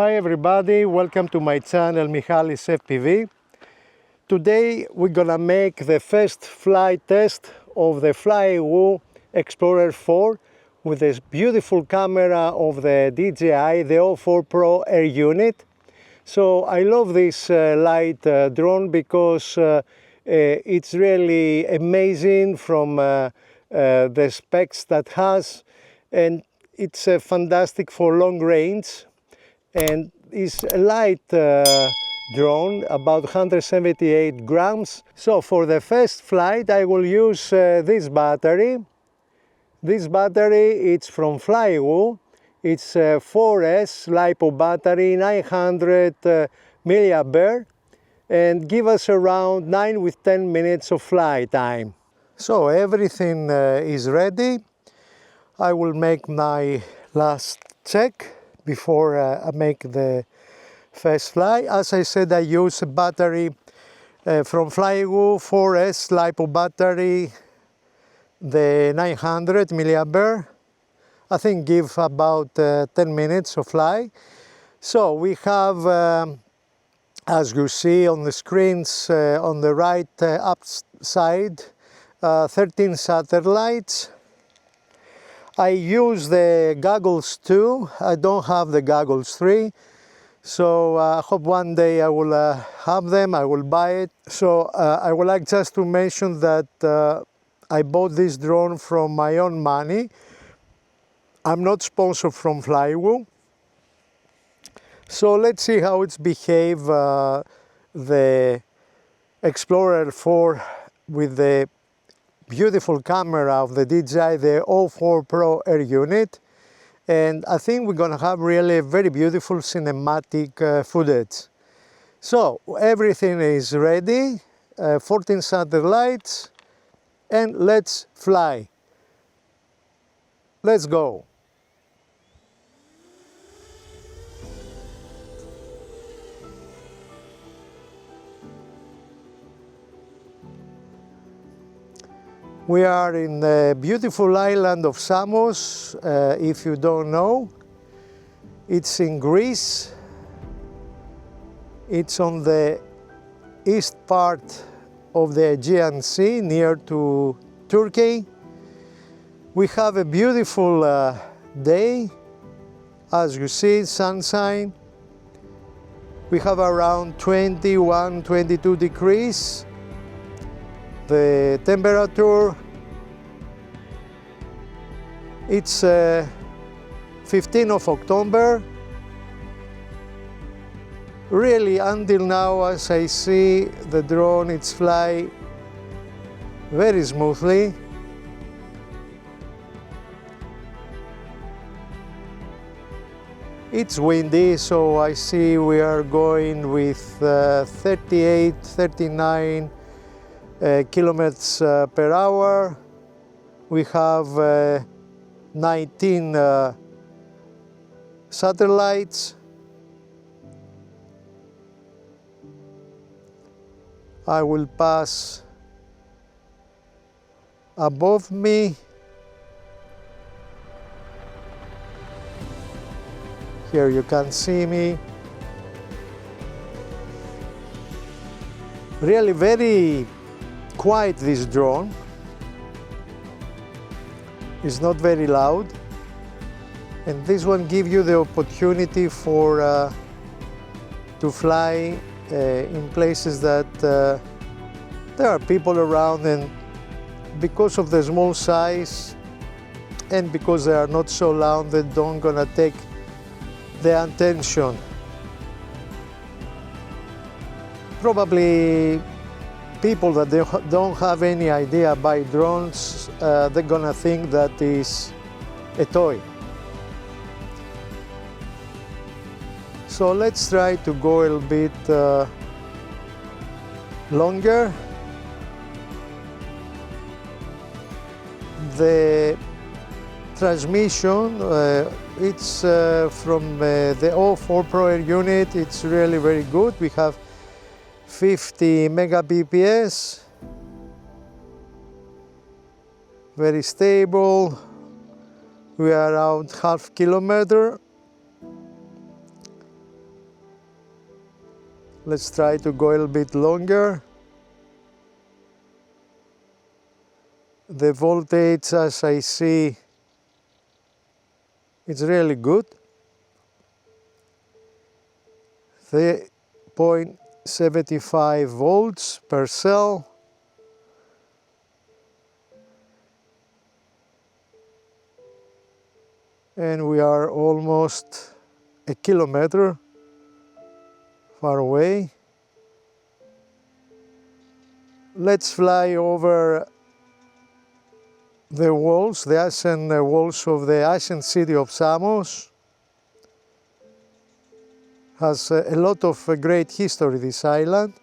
Hi everybody, welcome to my channel Michalis FPV. Today we're gonna make the first flight test of the FLYWOO Explorer 4 with this beautiful camera of the DJI, the 04 Pro Air unit. So I love this light drone because it's really amazing from the specs that has, and it's fantastic for long range. And it's a light drone, about 178 grams. So for the first flight I will use this battery. This battery, it's from FLYWOO. It's a 4S LiPo battery, 900 milliampere, and give us around 9 with 10 minutes of flight time. So everything is ready. I will make my last check before I make the first fly. As I said, I use a battery from FLYWOO 4S LiPo battery, the 900 milliampere. I think give about 10 minutes of fly. So we have, as you see on the screens on the right up side, 13 satellites. I use the goggles 2, I don't have the goggles 3, so I hope one day I will have them, I will buy it. So I would like just to mention that I bought this drone from my own money. I'm not sponsored from FLYWOO. So let's see how it's behave, the Explorer 4 with the beautiful camera of the DJI, the 04 Pro Air unit, and I think we're gonna have really very beautiful cinematic footage. So everything is ready, 14 satellites, and let's fly. Let's go. We are in the beautiful island of Samos. If you don't know, it's in Greece. It's on the east part of the Aegean Sea, near to Turkey. We have a beautiful day. As you see, sunshine. We have around 21, 22 degrees. The temperature, it's 15th of October. Really, until now, as I see the drone, it's fly very smoothly. It's windy, so I see we are going with 38, 39 kilometers per hour. We have 19 satellites. I will pass above me. Here you can see me. Really very quiet, this drone. It's not very loud, and this one gives you the opportunity for to fly in places that there are people around, and because of the small size and because they are not so loud, they don't gonna take the attention. Probably people that they don't have any idea about drones, they're gonna think that is a toy. So let's try to go a little bit longer. The transmission, it's from the 04 Pro Air unit. It's really very good. We have 50 megabps, very stable. We are around half kilometer. Let's try to go a little bit longer. The voltage, as I see, it's really good. 3.75 volts per cell. And we are almost a kilometer far away. Let's fly over the walls, the ancient walls of the ancient city of Samos. Has a lot of great history, this island.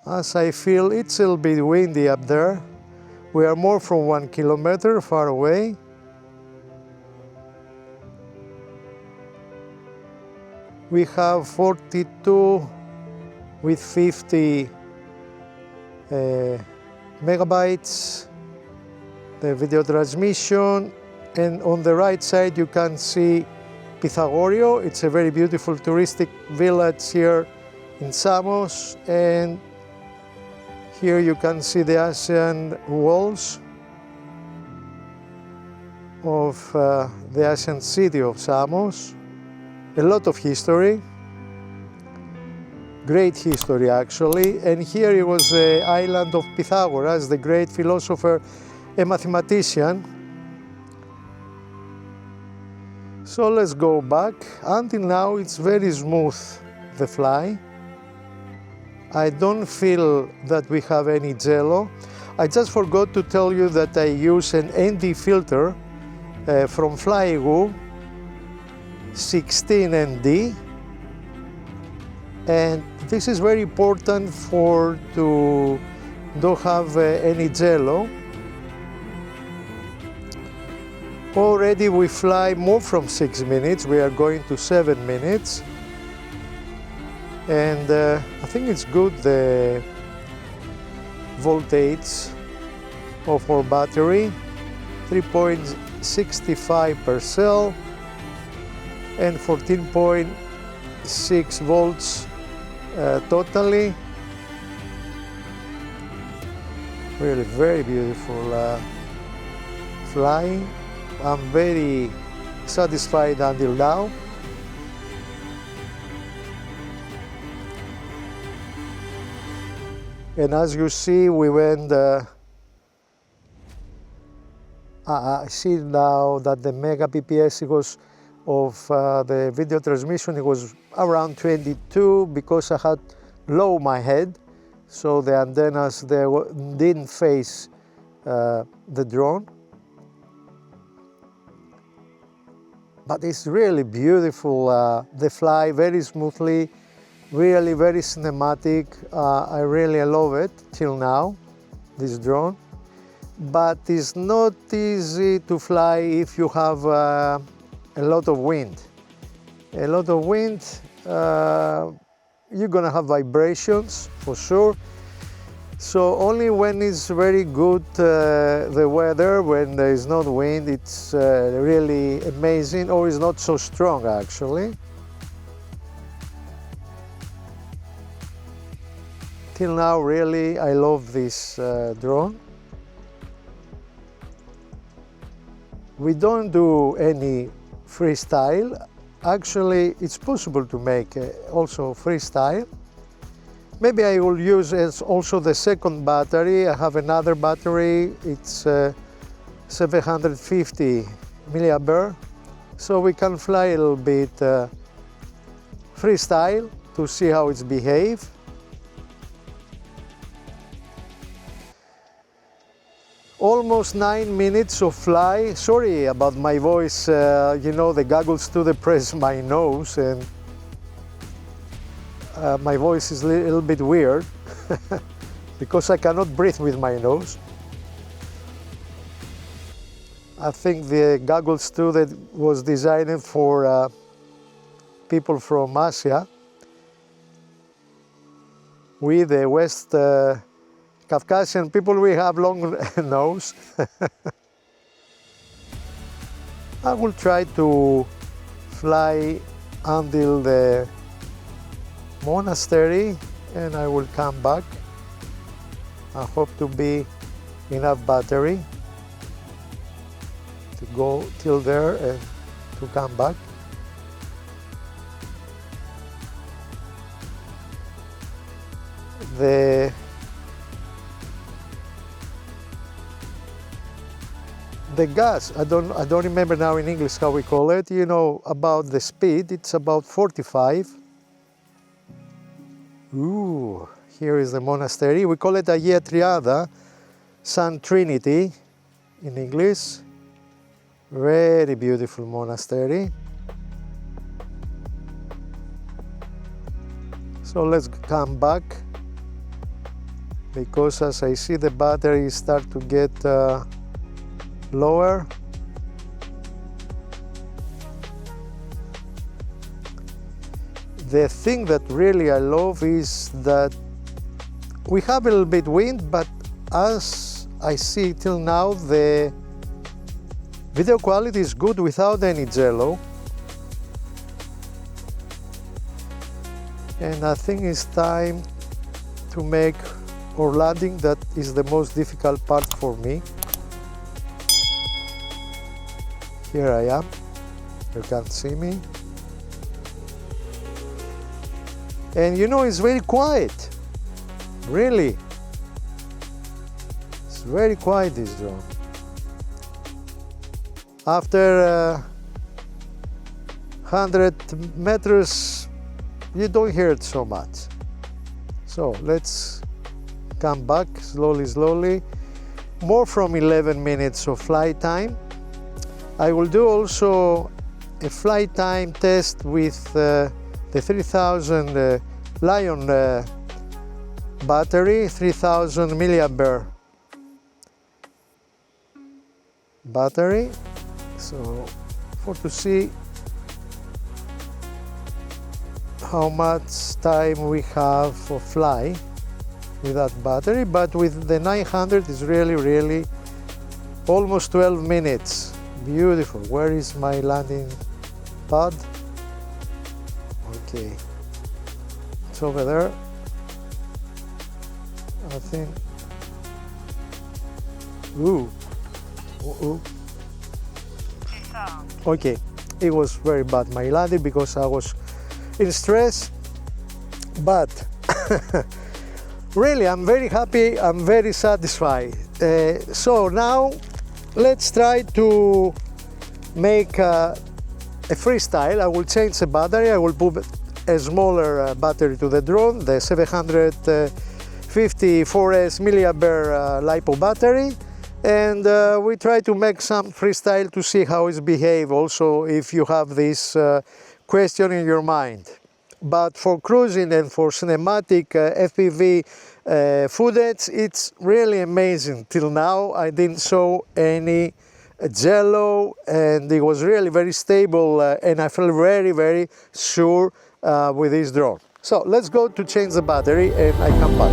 As I feel, it's a little bit windy up there. We are more from 1 kilometer far away. We have 42 with 50 megabytes, the video transmission, and on the right side you can see Pythagorio. It's a very beautiful touristic village here in Samos, and here you can see the ancient walls of the ancient city of Samos. A lot of history, great history actually, and here it was the island of Pythagoras, the great philosopher and mathematician. So let's go back. Until now it's very smooth, the fly. I don't feel that we have any jello. I just forgot to tell you that I use an ND filter from FLYWOO 16 ND, and this is very important to don't have any jello. Already we fly more from 6 minutes, we are going to 7 minutes, and I think it's good, the voltage of our battery, 3.65 per cell and 14.6 volts totally. Really very beautiful flying. I'm very satisfied until now. And as you see, we went, I see now that the mega PPS was of the video transmission, it was around 22 because I had low my head, so the antennas didn't face the drone. But it's really beautiful, they fly very smoothly, really very cinematic. I really love it till now, this drone. But it's not easy to fly if you have a lot of wind. A lot of wind, you're gonna have vibrations for sure. So only when it's very good the weather, when there is not wind, it's really amazing, or it's not so strong actually. Till now, really, I love this drone. We don't do any freestyle. Actually, it's possible to make also freestyle. Maybe I will use as also the second battery. I have another battery, it's 750 milliampere. So we can fly a little bit freestyle to see how it's behave. Almost 9 minutes of fly. Sorry about my voice, you know, the goggles to depress my nose, and my voice is a little bit weird because I cannot breathe with my nose. I think the goggles too that was designed for people from Asia. We, the West Caucasian people, we have long nose. I will try to fly until the monastery and I will come back. I hope to be enough battery to go till there and to come back. The gas, I don't remember now in English how we call it, you know, about the speed, it's about 45. Ooh, here is the monastery. We call it Αγία Triada, San Trinity in English. Very beautiful monastery. So let's come back, because as I see the battery start to get lower. The thing that really I love is that we have a little bit wind, but as I see till now, the video quality is good without any jello. And I think it's time to make our landing. That is the most difficult part for me. Here I am, you can't see me. And you know, it's very quiet, really. It's very quiet, this drone. After 100 meters, you don't hear it so much. So let's come back slowly, slowly. More from 11 minutes of flight time. I will do also a flight time test with the 3000 Lion battery, 3000 milliampere battery. So for to see how much time we have for fly with that battery, but with the 900 is really almost 12 minutes. Beautiful. Where is my landing pad? Okay, it's over there, I think. Ooh. Okay, it was very bad, my landing, because I was in stress, but really I'm very happy, I'm very satisfied. So now let's try to make a freestyle. I will change the battery. I will put a smaller battery to the drone, the 754S milliampere LiPo battery, and we try to make some freestyle to see how it's behave. Also, if you have this question in your mind. But for cruising and for cinematic FPV footage, it's really amazing. Till now, I didn't show any jello, and it was really very stable, and I feel very sure with this drone. So let's go to change the battery and I come back.